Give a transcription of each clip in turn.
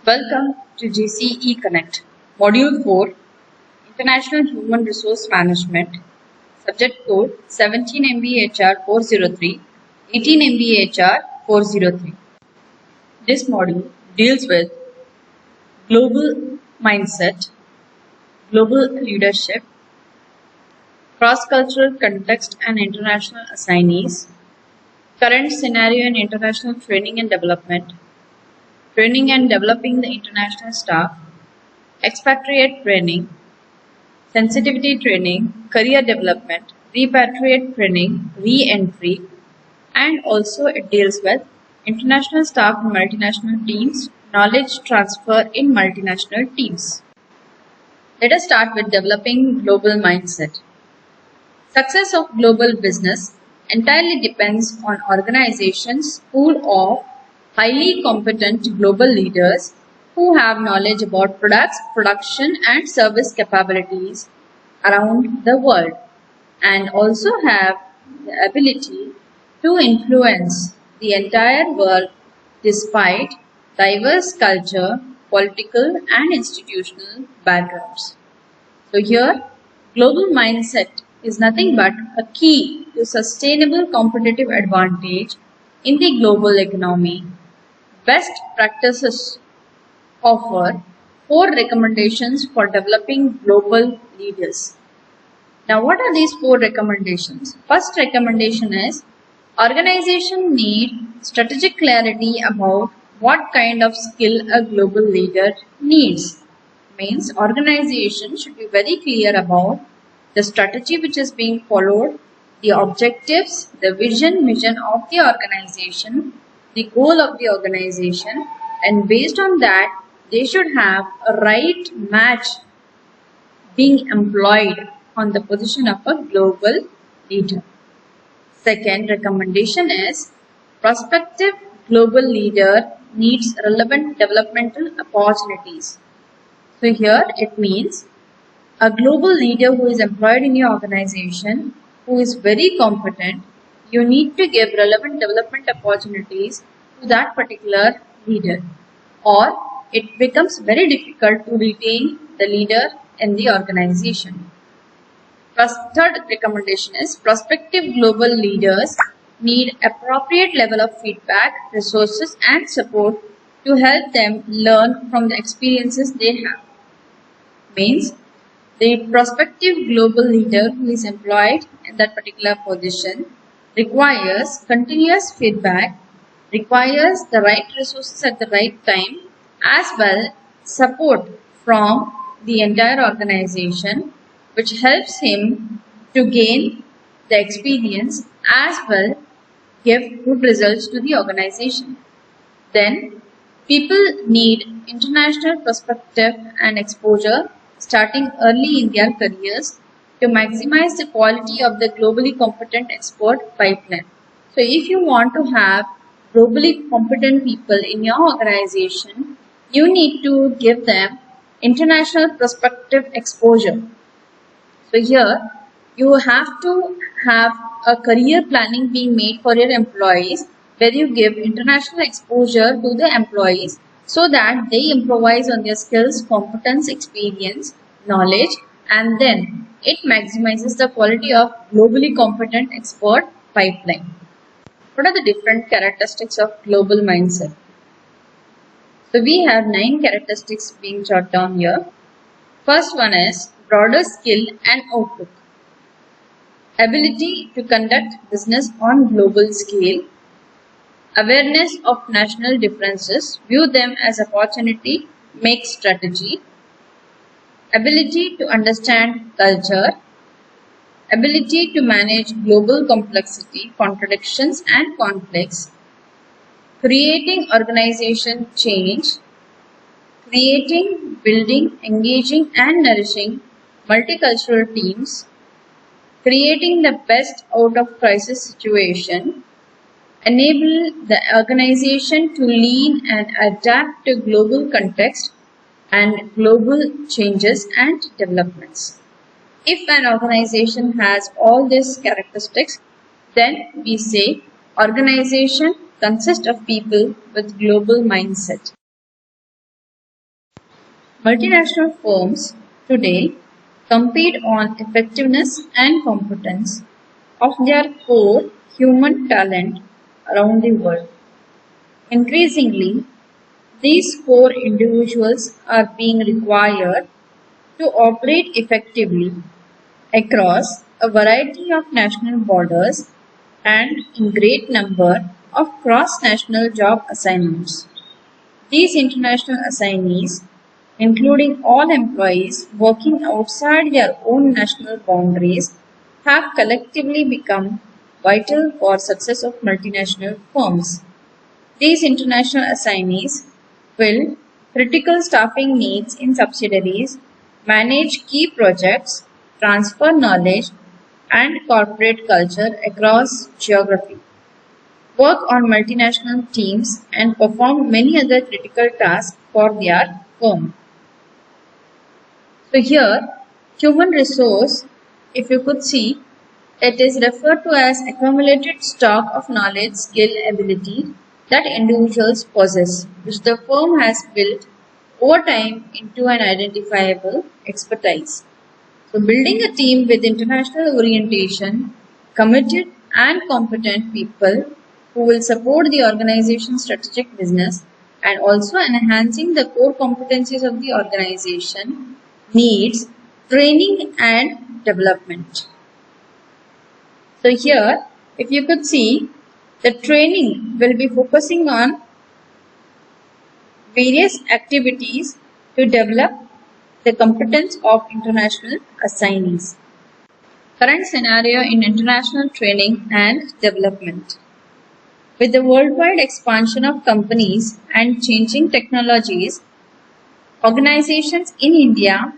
Welcome to GCE Connect, Module 4, International Human Resource Management, Subject Code 17 MBHR 403, 18 MBHR 403. This module deals with global mindset, global leadership, cross-cultural context and international assignees, current scenario in international training and development, training and developing the international staff, expatriate training, sensitivity training, career development, repatriate training, re-entry, and also it deals with international staff in multinational teams, knowledge transfer in multinational teams. Let us start with developing global mindset. Success of global business entirely depends on organizations full of highly competent global leaders who have knowledge about products, production and service capabilities around the world and also have the ability to influence the entire world despite diverse culture, political and institutional backgrounds. So here, global mindset is nothing but a key to sustainable competitive advantage in the global economy. Best practices offer 4 recommendations for developing global leaders. Now, what are these 4 recommendations? First recommendation is organization need strategic clarity about what kind of skill a global leader needs. Means organization should be very clear about the strategy which is being followed, the objectives, the mission of the organization, the goal of the organization, and based on that they should have a right match being employed on the position of a global leader. Second recommendation is prospective global leader needs relevant developmental opportunities. So here it means a global leader who is employed in your organization, who is very competent, you need to give relevant development opportunities to that particular leader, or it becomes very difficult to retain the leader in the organization. Third recommendation is prospective global leaders need appropriate level of feedback, resources and support to help them learn from the experiences they have. Means the prospective global leader who is employed in that particular position requires continuous feedback, requires the right resources at the right time, as well support from the entire organization, which helps him to gain the experience as well give good results to the organization. Then people need international perspective and exposure starting early in their careers to maximize the quality of the globally competent expert pipeline. So if you want to have globally competent people in your organization, you need to give them international perspective exposure. So here you have to have a career planning being made for your employees where you give international exposure to the employees so that they improvise on their skills, competence, experience, knowledge, and then it maximizes the quality of globally competent expert pipeline. What are the different characteristics of global mindset? So we have 9 characteristics being jotted down here. First one is broader skill and outlook. Ability to conduct business on global scale. Awareness of national differences, view them as opportunity, make strategy. Ability to understand culture. Ability to manage global complexity, contradictions and conflicts. Creating organization change. Creating, building, engaging and nourishing multicultural teams. Creating the best out of crisis situation. Enable the organization to lean and adapt to global context and global changes and developments. If an organization has all these characteristics, then we say organization consists of people with global mindset. Multinational firms today compete on effectiveness and competence of their core human talent around the world. Increasingly, these core individuals are being required to operate effectively across a variety of national borders and in great number of cross-national job assignments. These international assignees, including all employees working outside their own national boundaries, have collectively become vital for success of multinational firms. These international assignees fill critical staffing needs in subsidiaries, manage key projects, transfer knowledge and corporate culture across geography, work on multinational teams, and perform many other critical tasks for their firm. So here, human resource, if you could see, it is referred to as accumulated stock of knowledge, skill, ability that individuals possess, which the firm has built over time into an identifiable expertise. So building a team with international orientation, committed and competent people who will support the organization's strategic business and also enhancing the core competencies of the organization needs training and development. So here, if you could see, the training will be focusing on various activities to develop the competence of international assignees. Current scenario in international training and development. With the worldwide expansion of companies and changing technologies, organizations in India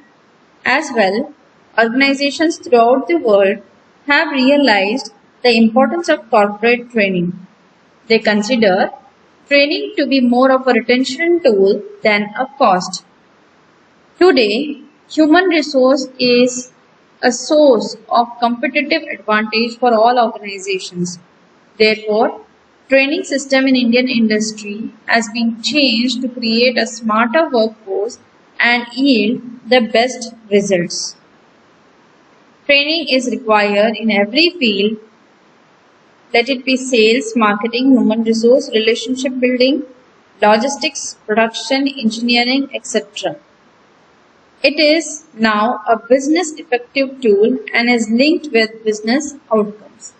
as well, organizations throughout the world have realized the importance of corporate training. They consider training to be more of a retention tool than a cost. Today, human resource is a source of competitive advantage for all organizations. Therefore, training system in Indian industry has been changed to create a smarter workforce and yield the best results. Training is required in every field, let it be sales, marketing, human resource, relationship building, logistics, production, engineering, etc. It is now a business effective tool and is linked with business outcomes.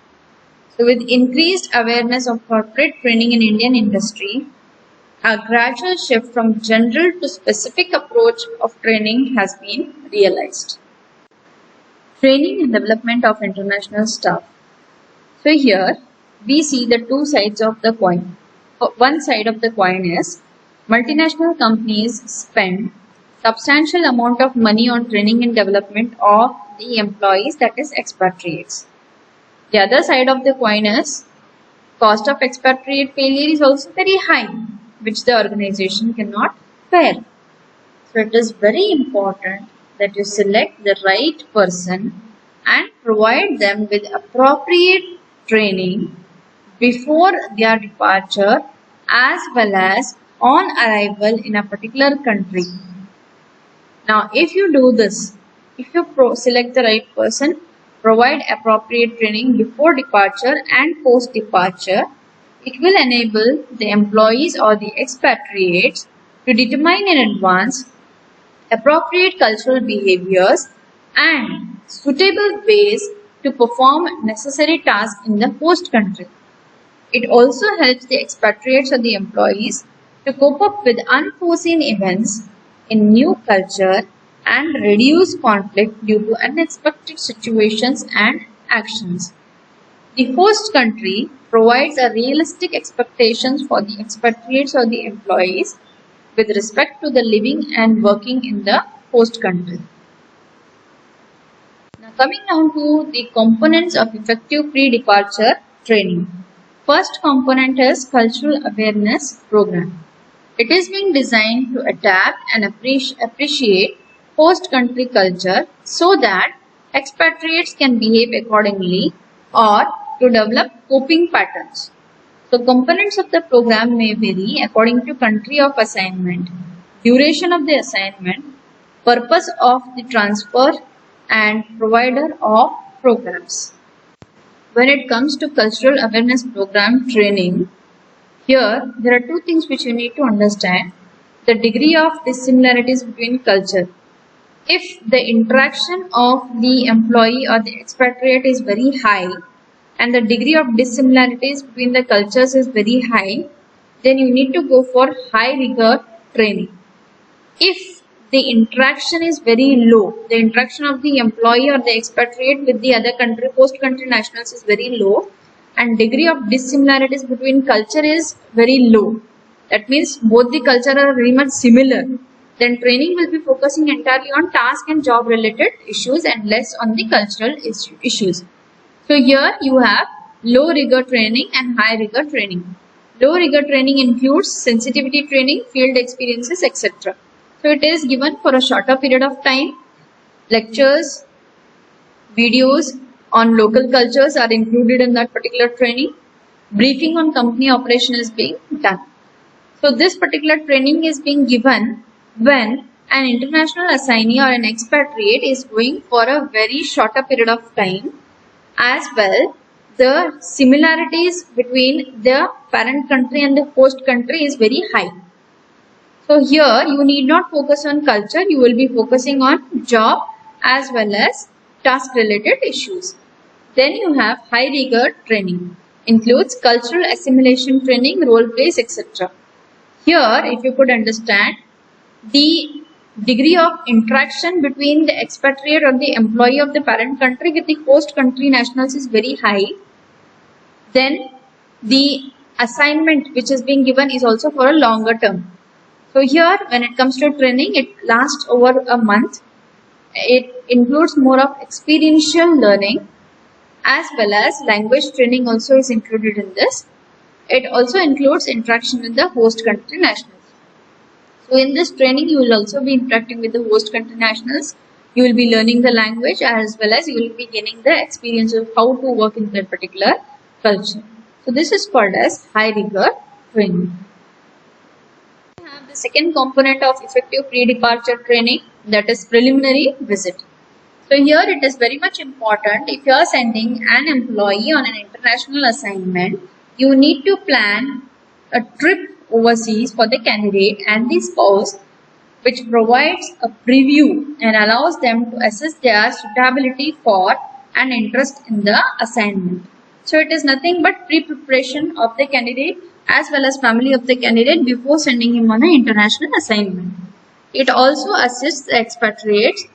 So with increased awareness of corporate training in Indian industry, a gradual shift from general to specific approach of training has been realized. Training and development of international staff. So here we see the two sides of the coin. One side of the coin is multinational companies spend substantial amount of money on training and development of the employees, that is expatriates. The other side of the coin is cost of expatriate failure is also very high, which the organization cannot bear. So it is very important that you select the right person and provide them with appropriate training before their departure as well as on arrival in a particular country. Now, if you do this, if you select the right person, provide appropriate training before departure and post departure, it will enable the employees or the expatriates to determine in advance appropriate cultural behaviors and suitable ways to perform necessary tasks in the host country. It also helps the expatriates or the employees to cope up with unforeseen events in new culture and reduce conflict due to unexpected situations and actions. The host country provides a realistic expectations for the expatriates or the employees with respect to the living and working in the host country. Now coming down to the components of effective pre-departure training. First component is cultural awareness program. It is being designed to adapt and appreciate host country culture so that expatriates can behave accordingly or to develop coping patterns. So components of the program may vary according to country of assignment, duration of the assignment, purpose of the transfer and provider of programs. When it comes to cultural awareness program training, here there are two things which you need to understand. The degree of dissimilarities between culture. If the interaction of the employee or the expatriate is very high and the degree of dissimilarities between the cultures is very high, then you need to go for high rigor training. If the interaction is very low, the interaction of the employee or the expatriate with the other country, host country nationals is very low, and degree of dissimilarities between culture is very low, that means both the culture are very much similar, then training will be focusing entirely on task and job related issues and less on the cultural issues. So here you have low rigor training and high rigor training. Low rigor training includes sensitivity training, field experiences, etc. So it is given for a shorter period of time. Lectures, videos on local cultures are included in that particular training. Briefing on company operation is being done. So this particular training is being given when an international assignee or an expatriate is going for a very shorter period of time. As well, the similarities between the parent country and the host country is very high. So here you need not focus on culture, you will be focusing on job as well as task related issues. Then you have high rigor training, includes cultural assimilation training, role plays, etc. Here, if you could understand, the degree of interaction between the expatriate or the employee of the parent country with the host country nationals is very high. Then the assignment which is being given is also for a longer term. So here when it comes to training, it lasts over a month. It includes more of experiential learning as well as language training also is included in this. It also includes interaction with the host country nationals. So in this training, you will also be interacting with the host country nationals. You will be learning the language as well as you will be gaining the experience of how to work in that particular culture. So this is called as high rigor training. We have the second component of effective pre-departure training, that is preliminary visit. So here it is very much important, if you are sending an employee on an international assignment, you need to plan a trip overseas for the candidate and the spouse, which provides a preview and allows them to assess their suitability for and interest in the assignment. So it is nothing but pre-preparation of the candidate as well as family of the candidate before sending him on an international assignment. It also assists the expatriates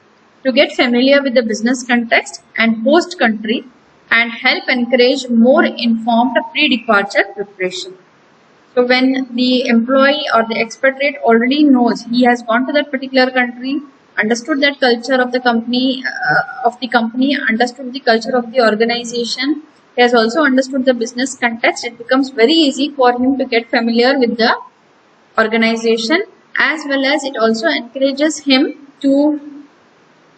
to get familiar with the business context and host country and help encourage more informed pre-departure preparation. So when the employee or the expatriate already knows, he has gone to that particular country, understood that culture of the company, understood the culture of the organization, he has also understood the business context, it becomes very easy for him to get familiar with the organization, as well as it also encourages him to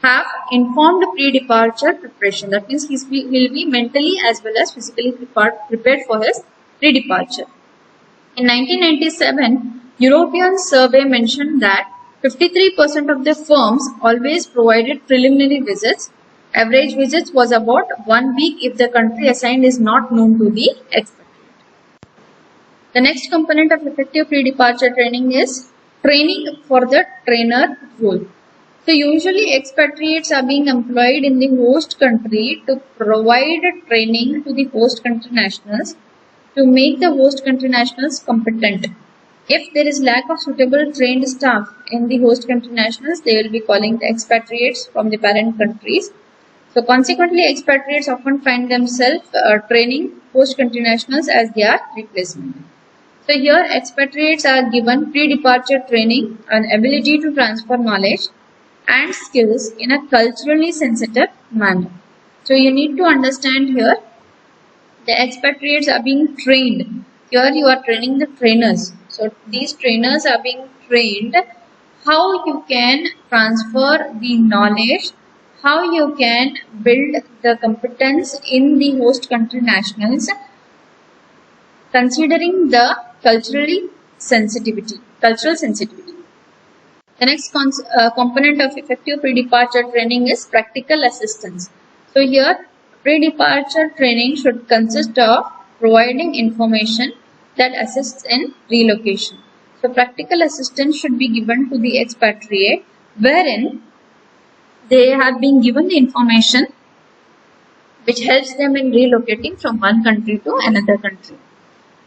have informed pre-departure preparation. That means he will be mentally as well as physically prepared for his pre-departure. In 1997, European survey mentioned that 53% of the firms always provided preliminary visits. Average visits was about 1 week if the country assigned is not known to the expatriate. The next component of effective pre-departure training is training for the trainer role. So usually expatriates are being employed in the host country to provide training to the host country nationals to make the host country nationals competent. If there is lack of suitable trained staff in the host country nationals, they will be calling the expatriates from the parent countries. So consequently, expatriates often find themselves training host country nationals as their replacement. So here expatriates are given pre-departure training and ability to transfer knowledge and skills in a culturally sensitive manner. So you need to understand here, the expatriates are being trained. Here you are training the trainers. So these trainers are being trained how you can transfer the knowledge, how you can build the competence in the host country nationals, considering the cultural sensitivity. The The next component of effective pre-departure training is practical assistance. So here, pre-departure training should consist of providing information that assists in relocation. So practical assistance should be given to the expatriate, wherein they have been given the information which helps them in relocating from one country to another country.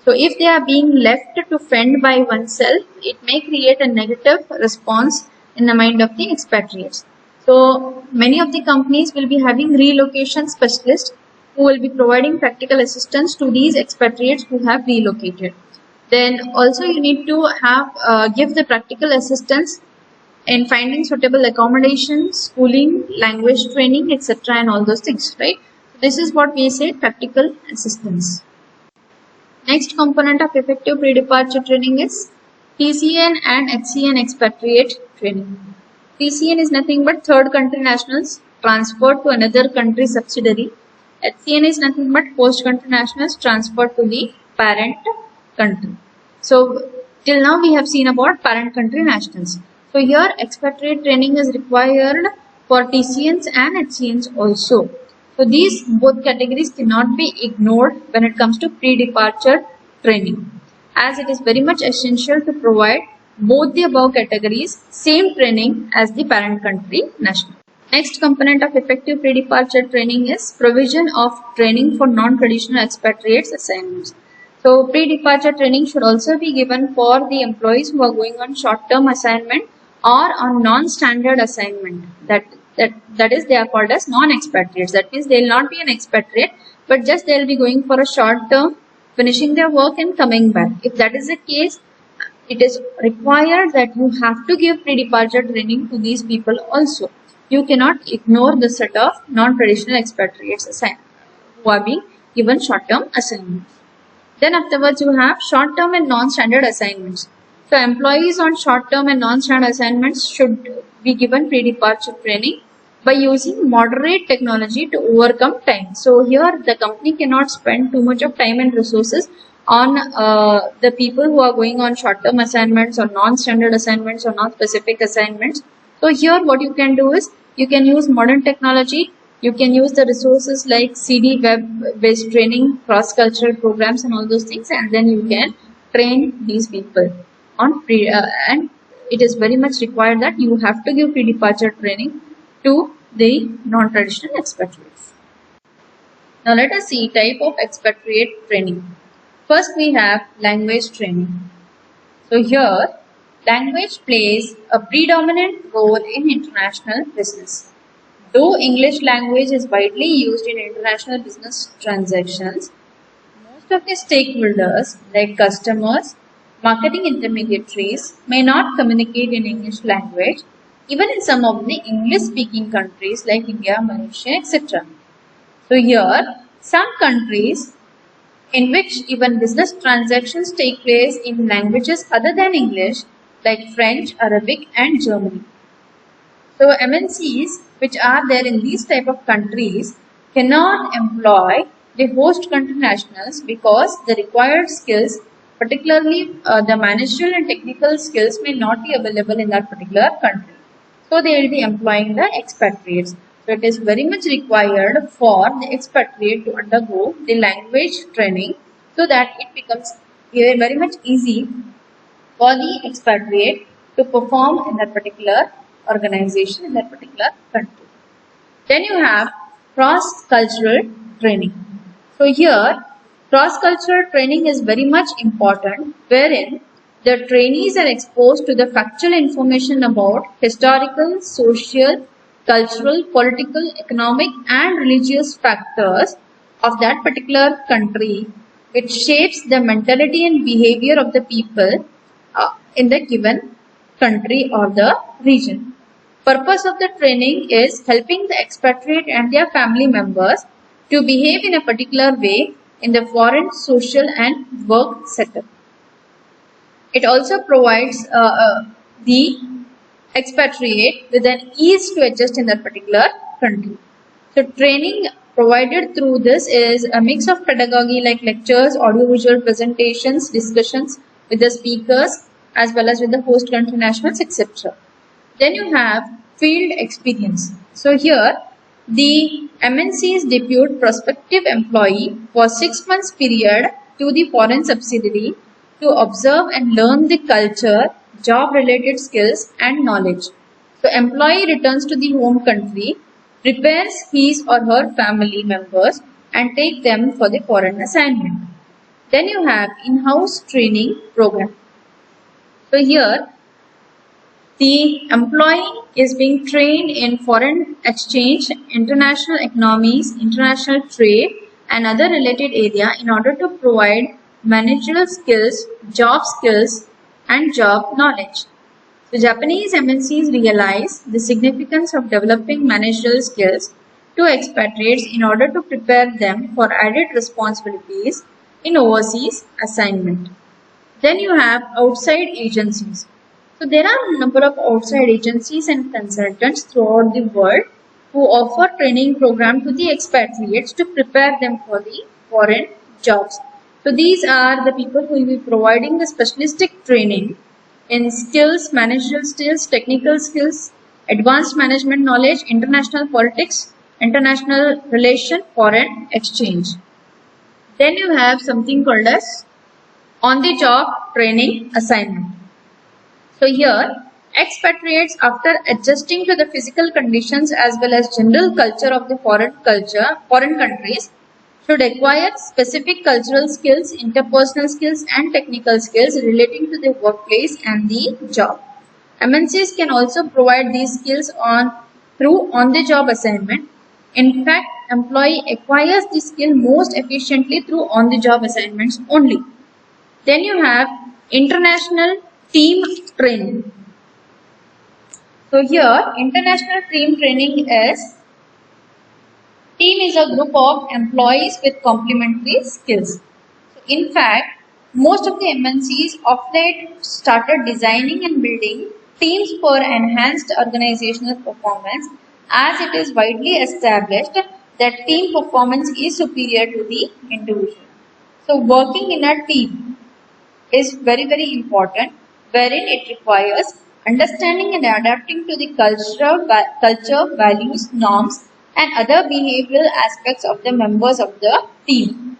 So if they are being left to fend by oneself, it may create a negative response in the mind of the expatriates. So many of the companies will be having relocation specialists who will be providing practical assistance to these expatriates who have relocated. Then also you need to have give the practical assistance in finding suitable accommodation, schooling, language training, etc. and all those things, right? So this is what we say practical assistance. Next component of effective pre-departure training is TCN and HCN expatriate training. TCN is nothing but third country nationals transferred to another country subsidiary. HCN is nothing but host country nationals transferred to the parent country. So till now we have seen about parent country nationals. So here expatriate training is required for TCNs and HCNs also. So these both categories cannot be ignored when it comes to pre-departure training, as it is very much essential to provide both the above categories same training as the parent country national. Next component of effective pre-departure training is provision of training for non-traditional expatriates assignments. So pre-departure training should also be given for the employees who are going on short-term assignment or on non-standard assignment. That is, they are called as non-expatriates. That means they will not be an expatriate, but just they will be going for a short term, finishing their work and coming back. If that is the case, it is required that you have to give pre-departure training to these people also. You cannot ignore the set of non-traditional expatriates who are being given short-term assignments. Then afterwards you have short-term and non-standard assignments. So employees on short-term and non-standard assignments should be given pre-departure training by using moderate technology to overcome time. So here the company cannot spend too much of time and resources on the people who are going on short-term assignments or non-standard assignments or non-specific assignments. So here what you can do is you can use modern technology. You can use the resources like CD web-based training, cross-cultural programs and all those things, and then you can train these people on and it is very much required that you have to give pre-departure training to the non-traditional expatriates. Now let us see type of expatriate training. First we have language training. So here language plays a predominant role in international business. Though English language is widely used in international business transactions, most of the stakeholders like customers, marketing intermediaries may not communicate in English language, even in some of the English-speaking countries like India, Malaysia, etc. So here, some countries in which even business transactions take place in languages other than English like French, Arabic and Germany. So MNCs which are there in these type of countries cannot employ the host country nationals because the required skills, particularly the managerial and technical skills, may not be available in that particular country. So they will be employing the expatriates. So it is very much required for the expatriate to undergo the language training so that it becomes very much easy for the expatriate to perform in that particular organization, in that particular country. Then you have cross-cultural training. So here cross-cultural training is very much important, wherein the trainees are exposed to the factual information about historical, social, cultural, political, economic and religious factors of that particular country, which shapes the mentality and behavior of the people in the given country or the region. Purpose of the training is helping the expatriate and their family members to behave in a particular way in the foreign social and work setup. It also provides the expatriate with an ease to adjust in that particular country. So training provided through this is a mix of pedagogy like lectures, audiovisual presentations, discussions with the speakers as well as with the host country nationals, etc. Then you have field experience. So here the MNCs depute prospective employee for 6 months period to the foreign subsidiary to observe and learn the culture, job related skills and knowledge. So employee returns to the home country, prepares his or her family members and take them for the foreign assignment. Then you have in-house training program. So here the employee is being trained in foreign exchange, international economies, international trade and other related area in order to provide managerial skills, job skills and job knowledge. So Japanese MNCs realize the significance of developing managerial skills to expatriates in order to prepare them for added responsibilities in overseas assignment. Then you have outside agencies. So there are a number of outside agencies and consultants throughout the world who offer training program to the expatriates to prepare them for the foreign jobs. So these are the people who will be providing the specialistic training in skills, managerial skills, technical skills, advanced management knowledge, international politics, international relation, foreign exchange. Then you have something called as on-the-job training assignment. So here, expatriates after adjusting to the physical conditions as well as general culture of the foreign countries should acquire specific cultural skills, interpersonal skills and technical skills relating to the workplace and the job. MNCs can also provide these skills through on-the-job assignment. In fact, employee acquires the skill most efficiently through on-the-job assignments only. Then you have international team training. So here international team training is team is a group of employees with complementary skills. So in fact, most of the MNCs of late started designing and building teams for enhanced organizational performance, as it is widely established that team performance is superior to the individual. So working in a team is very important, wherein it requires understanding and adapting to the culture, values, norms and other behavioral aspects of the members of the team.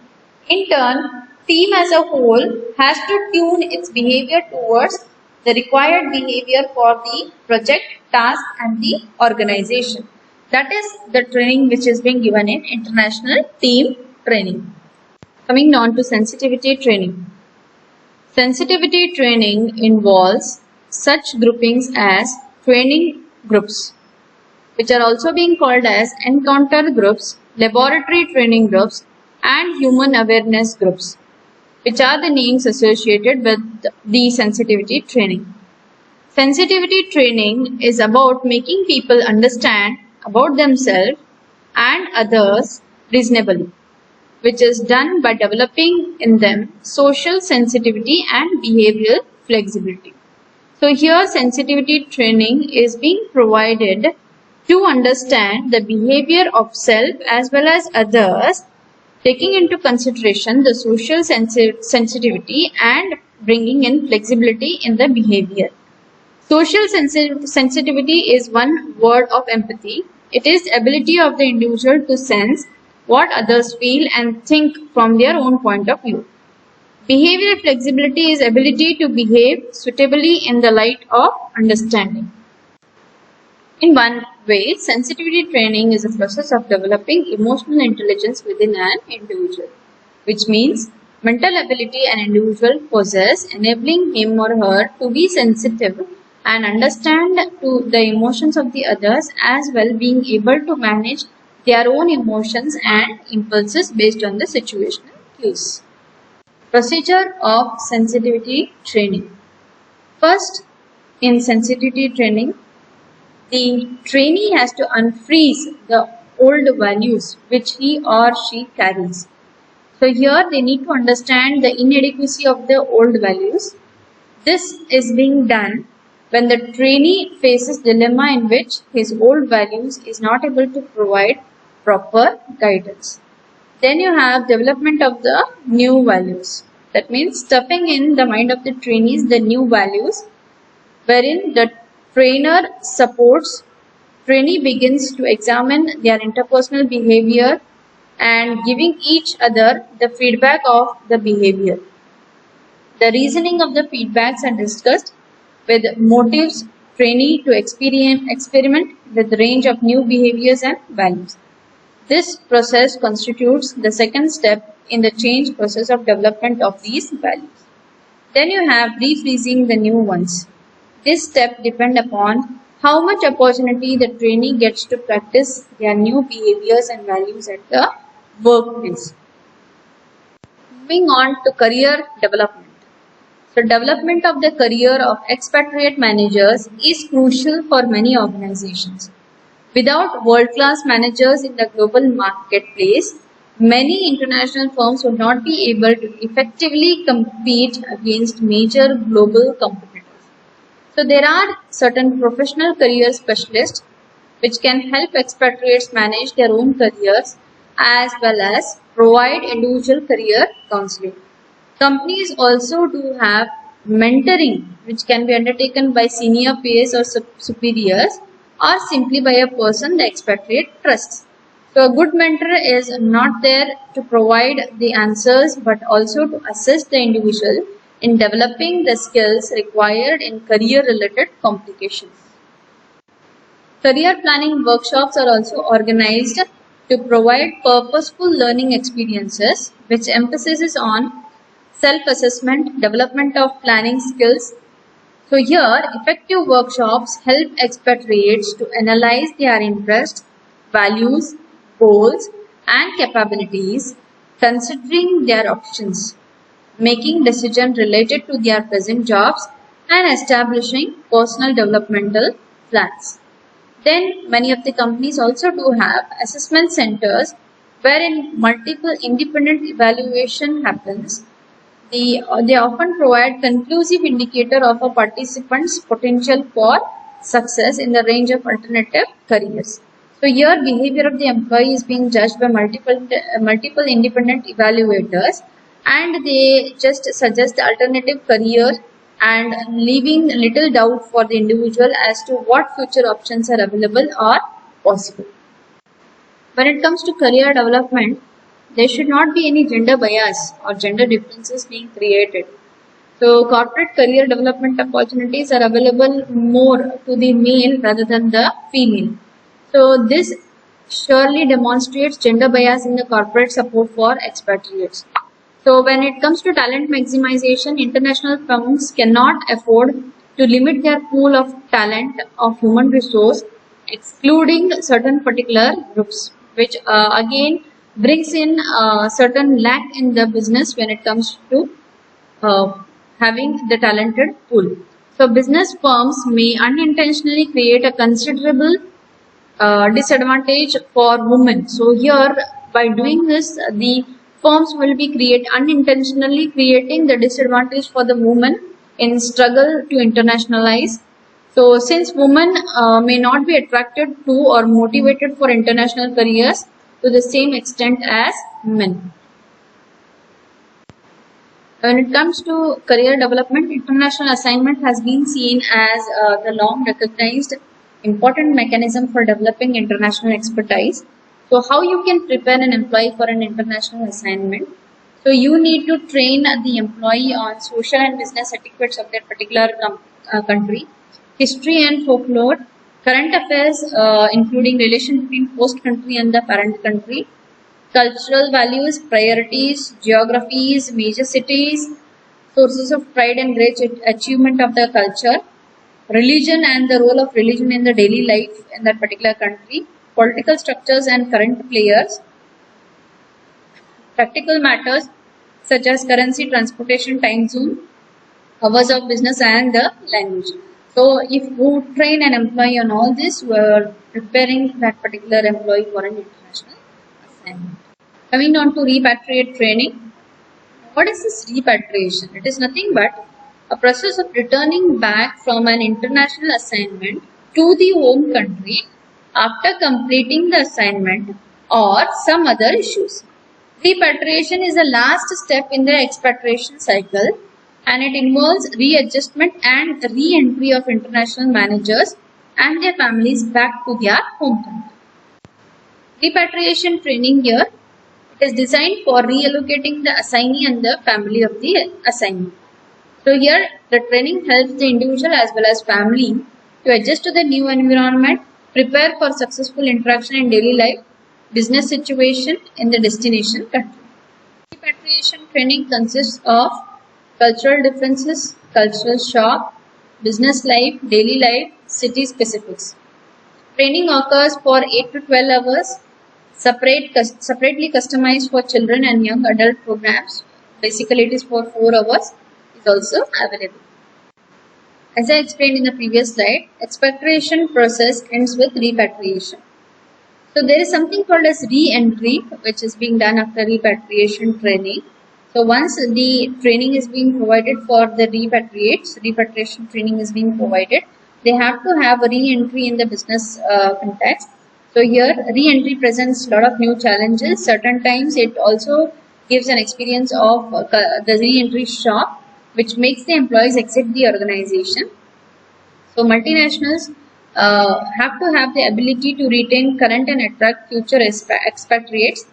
In turn, team as a whole has to tune its behavior towards the required behavior for the project, task and the organization. That is the training which is being given in international team training. Coming on to sensitivity training. Sensitivity training involves such groupings as training groups, which are also being called as encounter groups, laboratory training groups, and human awareness groups, which are the names associated with the sensitivity training. Sensitivity training is about making people understand about themselves and others reasonably, which is done by developing in them social sensitivity and behavioral flexibility. So here sensitivity training is being provided to understand the behavior of self as well as others, taking into consideration the social sensitivity and bringing in flexibility in the behavior. Social sensitivity is one word of empathy. It is the ability of the individual to sense what others feel and think from their own point of view. Behavioral flexibility is ability to behave suitably in the light of understanding. In one way, sensitivity training is a process of developing emotional intelligence within an individual, which means mental ability an individual possesses, enabling him or her to be sensitive and understand to the emotions of the others, as well being able to manage their own emotions and impulses based on the situational cues. Procedure of sensitivity training. First, in sensitivity training, the trainee has to unfreeze the old values which he or she carries. So here they need to understand the inadequacy of the old values. This is being done when the trainee faces dilemma in which his old values is not able to provide proper guidance. Then you have development of the new values. That means stuffing in the mind of the trainees the new values, wherein the Trainer supports. Trainee begins to examine their interpersonal behavior and giving each other the feedback of the behavior. The reasoning of the feedbacks are discussed with motives trainee to experiment with range of new behaviors and values. This process constitutes the second step in the change process of development of these values. Then you have refreezing the new ones. This step depends upon how much opportunity the trainee gets to practice their new behaviors and values at the workplace. Moving on to career development. So development of the career of expatriate managers is crucial for many organizations. Without world-class managers in the global marketplace, many international firms would not be able to effectively compete against major global competitors. So there are certain professional career specialists which can help expatriates manage their own careers as well as provide individual career counseling. Companies also do have mentoring which can be undertaken by senior peers or superiors or simply by a person the expatriate trusts. So a good mentor is not there to provide the answers but also to assist the individual in developing the skills required in career related complications. Career planning workshops are also organized to provide purposeful learning experiences which emphasizes on self-assessment, development of planning skills. So here, effective workshops help expatriates to analyze their interests, values, goals, and capabilities, considering their options, making decisions related to their present jobs, and establishing personal developmental plans. Then many of the companies also do have assessment centers wherein multiple independent evaluation happens. They often provide conclusive indicator of a participant's potential for success in the range of alternative careers. So here behavior of the employee is being judged by multiple independent evaluators and they just suggest the alternative career and leaving little doubt for the individual as to what future options are available or possible. When it comes to career development, there should not be any gender bias or gender differences being created. So corporate career development opportunities are available more to the male rather than the female. So this surely demonstrates gender bias in the corporate support for expatriates. So when it comes to talent maximization, international firms cannot afford to limit their pool of talent of human resource, excluding certain particular groups, which again brings in certain lack in the business when it comes to having the talented pool. So business firms may unintentionally create a considerable disadvantage for women. So here by doing this, the firms will be unintentionally creating the disadvantage for the women in struggle to internationalize. So since women may not be attracted to or motivated for international careers to the same extent as men. When it comes to career development, international assignment has been seen as the long recognized important mechanism for developing international expertise. So how you can prepare an employee for an international assignment? So you need to train the employee on social and business etiquettes of that particular country, history and folklore, current affairs including relation between host country and the parent country, cultural values, priorities, geographies, major cities, sources of pride and great achievement of the culture, religion and the role of religion in the daily life in that particular country, political structures and current players, practical matters such as currency, transportation, time zone, hours of business and the language. So if you train an employee on all this, we are preparing that particular employee for an international assignment. Coming on to repatriate training. What is this repatriation? It is nothing but a process of returning back from an international assignment to the home country after completing the assignment or some other issues. Repatriation is the last step in the expatriation cycle and it involves readjustment and re-entry of international managers and their families back to their home country. Repatriation training here, it is designed for reallocating the assignee and the family of the assignee. So here the training helps the individual as well as family to adjust to the new environment, prepare for successful interaction in daily life, business situation in the destination country. Repatriation training consists of cultural differences, cultural shock, business life, daily life, city specifics. Training occurs for 8 to 12 hours, separately customized for children and young adult programs. Basically, it is for 4 hours. Is also available. As I explained in the previous slide, expatriation process ends with repatriation. So there is something called as re-entry, which is being done after repatriation training. So once the training is being provided for the repatriates, repatriation training is being provided, they have to have a re-entry in the business context. So here re-entry presents a lot of new challenges. Certain times it also gives an experience of the re-entry shock, which makes the employees exit the organization. So multinationals have to have the ability to retain current and attract future expatriates,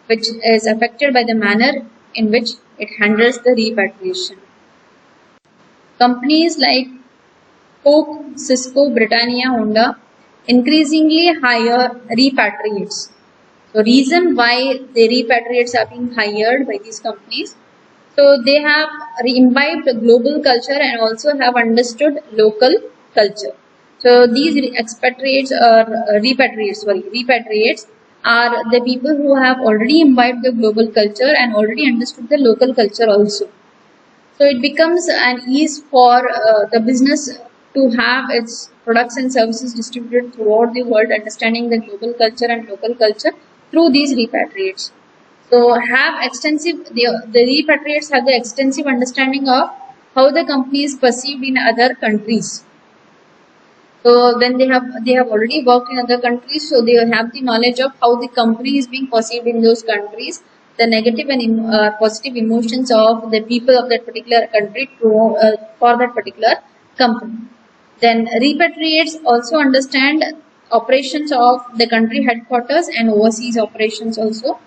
which is affected by the manner in which it handles the repatriation. Companies like Coke, Cisco, Britannia, Honda increasingly hire repatriates. So reason why the repatriates are being hired by these companies, so they have imbibed global culture and also have understood local culture. So these repatriates are the people who have already imbibed the global culture and already understood the local culture also. So it becomes an ease for the business to have its products and services distributed throughout the world, understanding the global culture and local culture through these repatriates. So the repatriates have the extensive understanding of how the company is perceived in other countries. So when they have already worked in other countries, so they have the knowledge of how the company is being perceived in those countries, the negative and positive emotions of the people of that particular country for that particular company. Then repatriates also understand operations of the country headquarters and overseas operations also.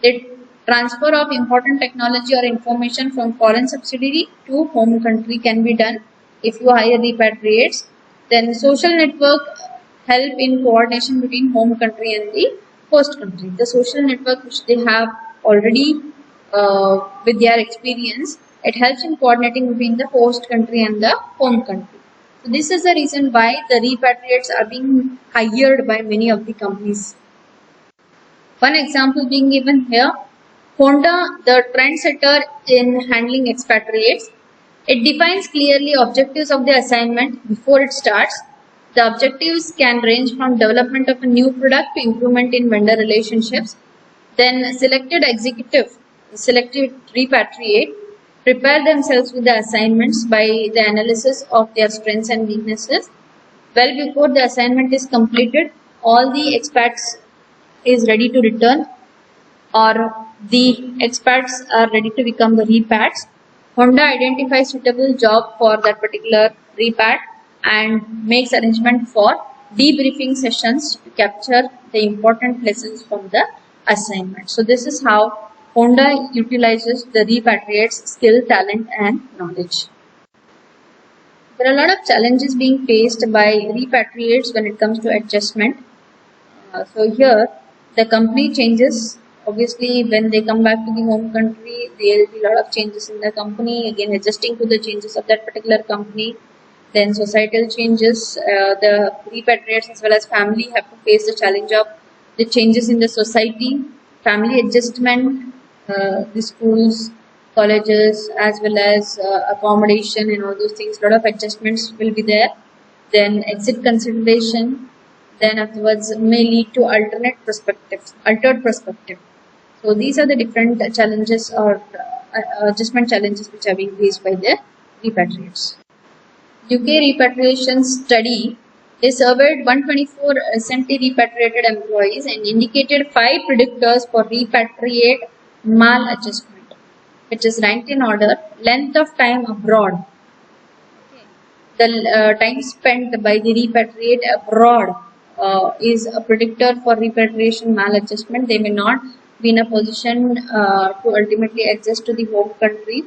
The transfer of important technology or information from foreign subsidiary to home country can be done if you hire repatriates. Then social network help in coordination between home country and the host country. The social network which they have already with their experience, it helps in coordinating between the host country and the home country. So this is the reason why the repatriates are being hired by many of the companies. One example being given here, Honda, the trendsetter in handling expatriates, it defines clearly objectives of the assignment before it starts. The objectives can range from development of a new product to improvement in vendor relationships. Then selected repatriate prepare themselves with the assignments by the analysis of their strengths and weaknesses. Well before the assignment is completed, all the expats is ready to return or the expats are ready to become the repats. Honda identifies suitable job for that particular repat and makes arrangement for debriefing sessions to capture the important lessons from the assignment. So this is how Honda utilizes the repatriates' skill, talent and knowledge. There are a lot of challenges being faced by repatriates when it comes to adjustment. So here the company changes. Obviously, when they come back to the home country, there will be a lot of changes in the company. Again, adjusting to the changes of that particular company. Then societal changes. The repatriates as well as family have to face the challenge of the changes in the society, family adjustment, the schools, colleges, as well as accommodation and all those things. A lot of adjustments will be there. Then exit consideration. Then afterwards may lead to altered perspective. So these are the different challenges or adjustment challenges which are being faced by the repatriates. UK repatriation study, they surveyed 124 recently repatriated employees and indicated 5 predictors for repatriate maladjustment. which is ranked in order. Length of time abroad. The time spent by the repatriate abroad is a predictor for repatriation maladjustment. They may not be in a position to ultimately adjust to the home country.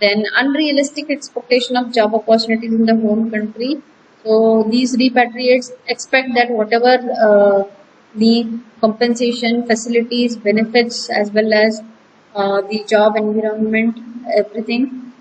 Then unrealistic expectation of job opportunities in the home country. So these repatriates expect that whatever the compensation, facilities, benefits, as well as the job environment, everything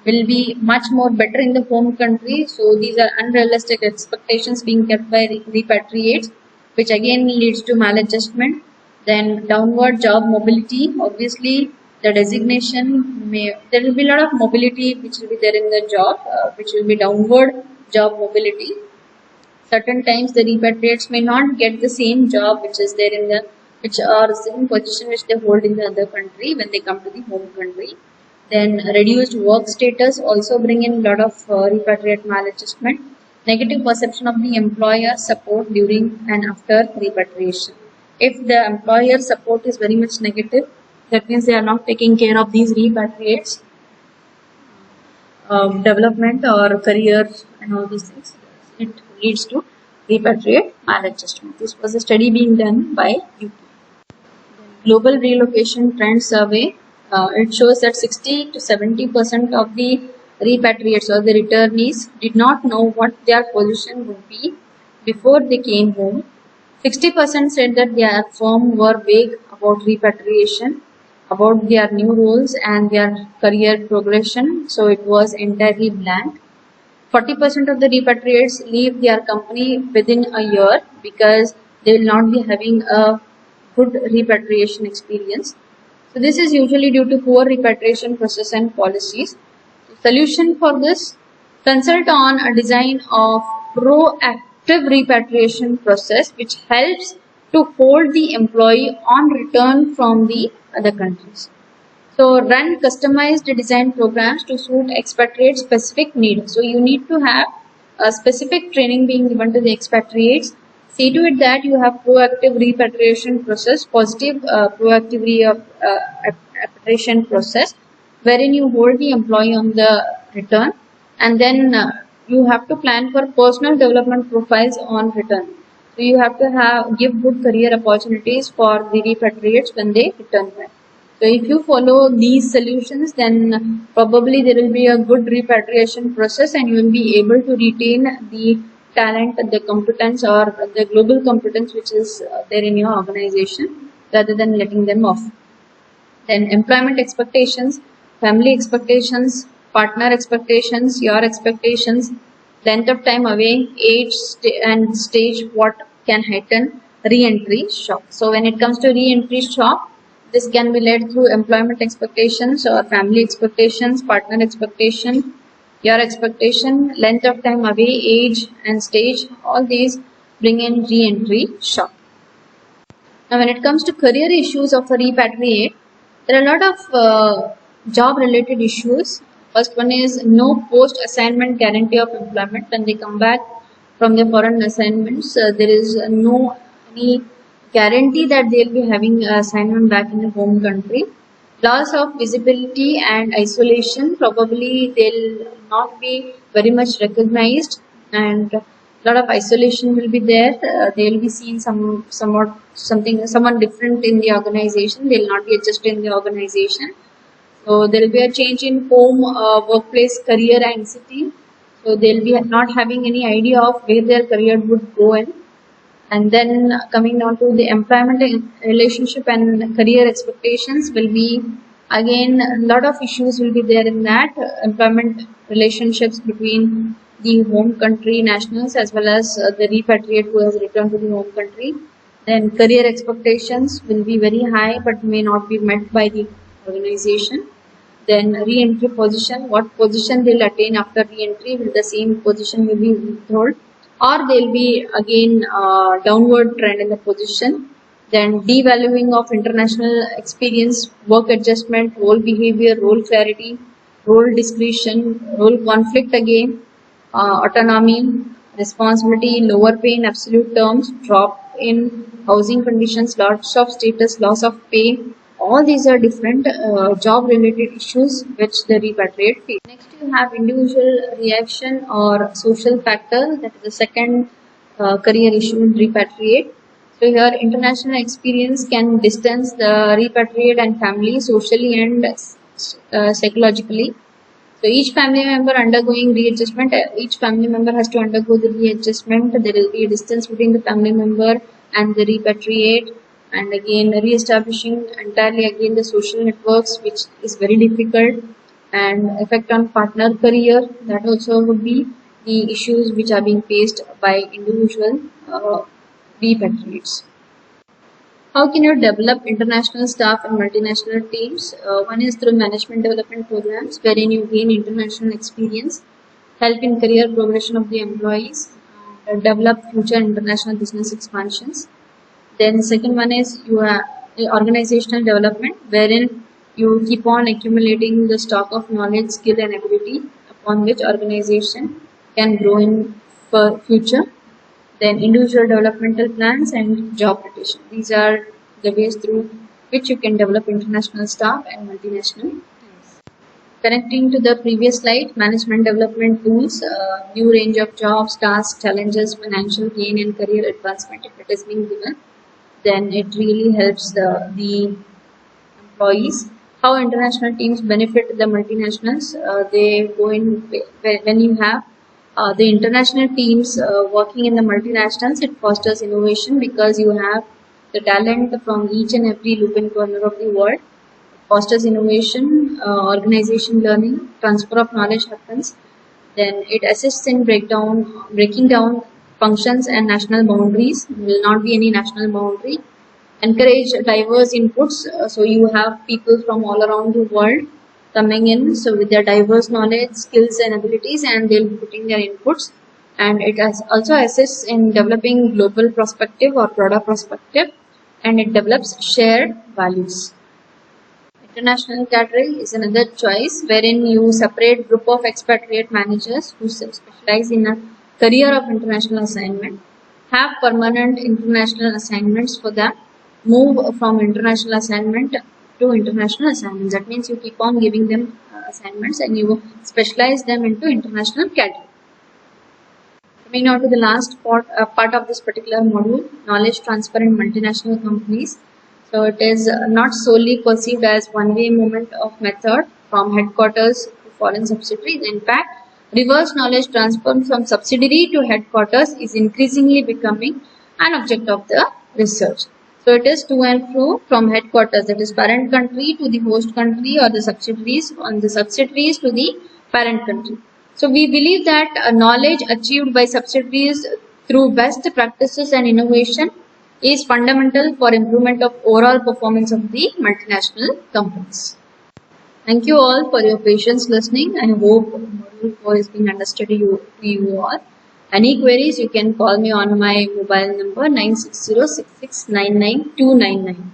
will be much more better in the home country. So these are unrealistic expectations being kept by repatriates, which again leads to maladjustment. Then downward job mobility. Obviously, the designation there will be a lot of mobility which will be there in the job, which will be downward job mobility. Certain times the repatriates may not get the same job which is there in the same position which they hold in the other country when they come to the home country. Then reduced work status also bring in a lot of repatriate maladjustment. Negative perception of the employer support during and after repatriation. If the employer support is very much negative, that means they are not taking care of these repatriates development or career and all these things. It leads to repatriate maladjustment. This was a study being done by UP. Global Relocation Trend Survey. It shows that 60 to 70% of the repatriates or the returnees did not know what their position would be before they came home. 60% said that their firm were vague about repatriation, about their new roles and their career progression, so it was entirely blank. 40% of the repatriates leave their company within a year because they will not be having a good repatriation experience. So this is usually due to poor repatriation process and policies. Solution for this: consult on a design of proactive repatriation process which helps to hold the employee on return from the other countries. So run customized design programs to suit expatriate specific needs. So you need to have a specific training being given to the expatriates. See to it that you have proactive repatriation process, positive proactive repatriation process, wherein you hold the employee on the return, and then you have to plan for personal development profiles on return. So you have to give good career opportunities for the repatriates when they return back. So if you follow these solutions, then probably there will be a good repatriation process and you will be able to retain the talent, the competence or the global competence which is there in your organization rather than letting them off. Then employment expectations, family expectations, partner expectations, your expectations, length of time away, age and stage, what can heighten re-entry shock. So when it comes to re-entry shock, this can be led through employment expectations or family expectations, partner expectation, your expectation, length of time away, age and stage, all these bring in re-entry shock. Now when it comes to career issues of a repatriate, there are a lot of job related issues. First one is no post assignment guarantee of employment. When they come back from their foreign assignments, there is no any guarantee that they'll be having assignment back in the home country. Loss of visibility and isolation, probably they'll not be very much recognized and a lot of isolation will be there. They'll be seen someone different in the organization. They'll not be adjusted in the organization. So there will be a change in home, workplace, career anxiety. So they'll be not having any idea of where their career would go in. And then coming down to the employment relationship and career expectations will be again a lot of issues will be there in that employment relationships between the home country nationals as well as the repatriate who has returned to the home country. Then career expectations will be very high but may not be met by the organization. Then re-entry position, what position they'll attain after re-entry, will the same position will be withheld or they'll be again downward trend in the position. Then devaluing of international experience, work adjustment, role behavior, role clarity, role discretion, role conflict again, autonomy, responsibility, lower pay in absolute terms, drop in housing conditions, loss of status, loss of pay, all these are different job related issues which the repatriate face. Next you have individual reaction or social factor, that is the second career issue in repatriate. So here international experience can distance the repatriate and family socially and psychologically. So each family member undergoing readjustment, each family member has to undergo the readjustment. There will be a distance between the family member and the repatriate, and again re-establishing entirely again the social networks, which is very difficult, and effect on partner career, that also would be the issues which are being faced by individual repatriates. How can you develop international staff and multinational teams? One is through management development programs, wherein you gain international experience, help in career progression of the employees, develop future international business expansions. Then second one is you have organizational development, wherein you keep on accumulating the stock of knowledge, skill and ability upon which organization can grow in future. Then individual developmental plans and job rotation. These are the ways through which you can develop international staff and multinational teams. Connecting to the previous slide, management development tools, new range of jobs, tasks, challenges, financial gain and career advancement, if it is being given, then it really helps the employees. How international teams benefit the multinationals? They go in when you have the international teams working in the multinationals, it fosters innovation because you have the talent from each and every loop and corner of the world. It fosters innovation, organization learning, transfer of knowledge happens. Then it assists in breaking down functions and national boundaries. There will not be any national boundary. Encourage diverse inputs. So you have people from all around the world coming in, so with their diverse knowledge, skills and abilities, and they'll be putting their inputs. And it also assists in developing global perspective or broader perspective, and it develops shared values. International cadre is another choice, wherein you separate group of expatriate managers who specialize in a career of international assignment, have permanent international assignments for them, move from international assignment to international assignments. That means you keep on giving them assignments and you specialize them into international category. Coming now to the last part of this particular module, knowledge transfer in multinational companies. So it is not solely perceived as one-way movement of method from headquarters to foreign subsidiary. In fact, reverse knowledge transfer from subsidiary to headquarters is increasingly becoming an object of the research. So it is to and fro from headquarters, that is parent country, to the host country or the subsidiaries, on the subsidiaries to the parent country. So we believe that knowledge achieved by subsidiaries through best practices and innovation is fundamental for improvement of overall performance of the multinational companies. Thank you all for your patience listening. I hope module 4 is being understood to you all. Any queries, you can call me on my mobile number 960 6699 299.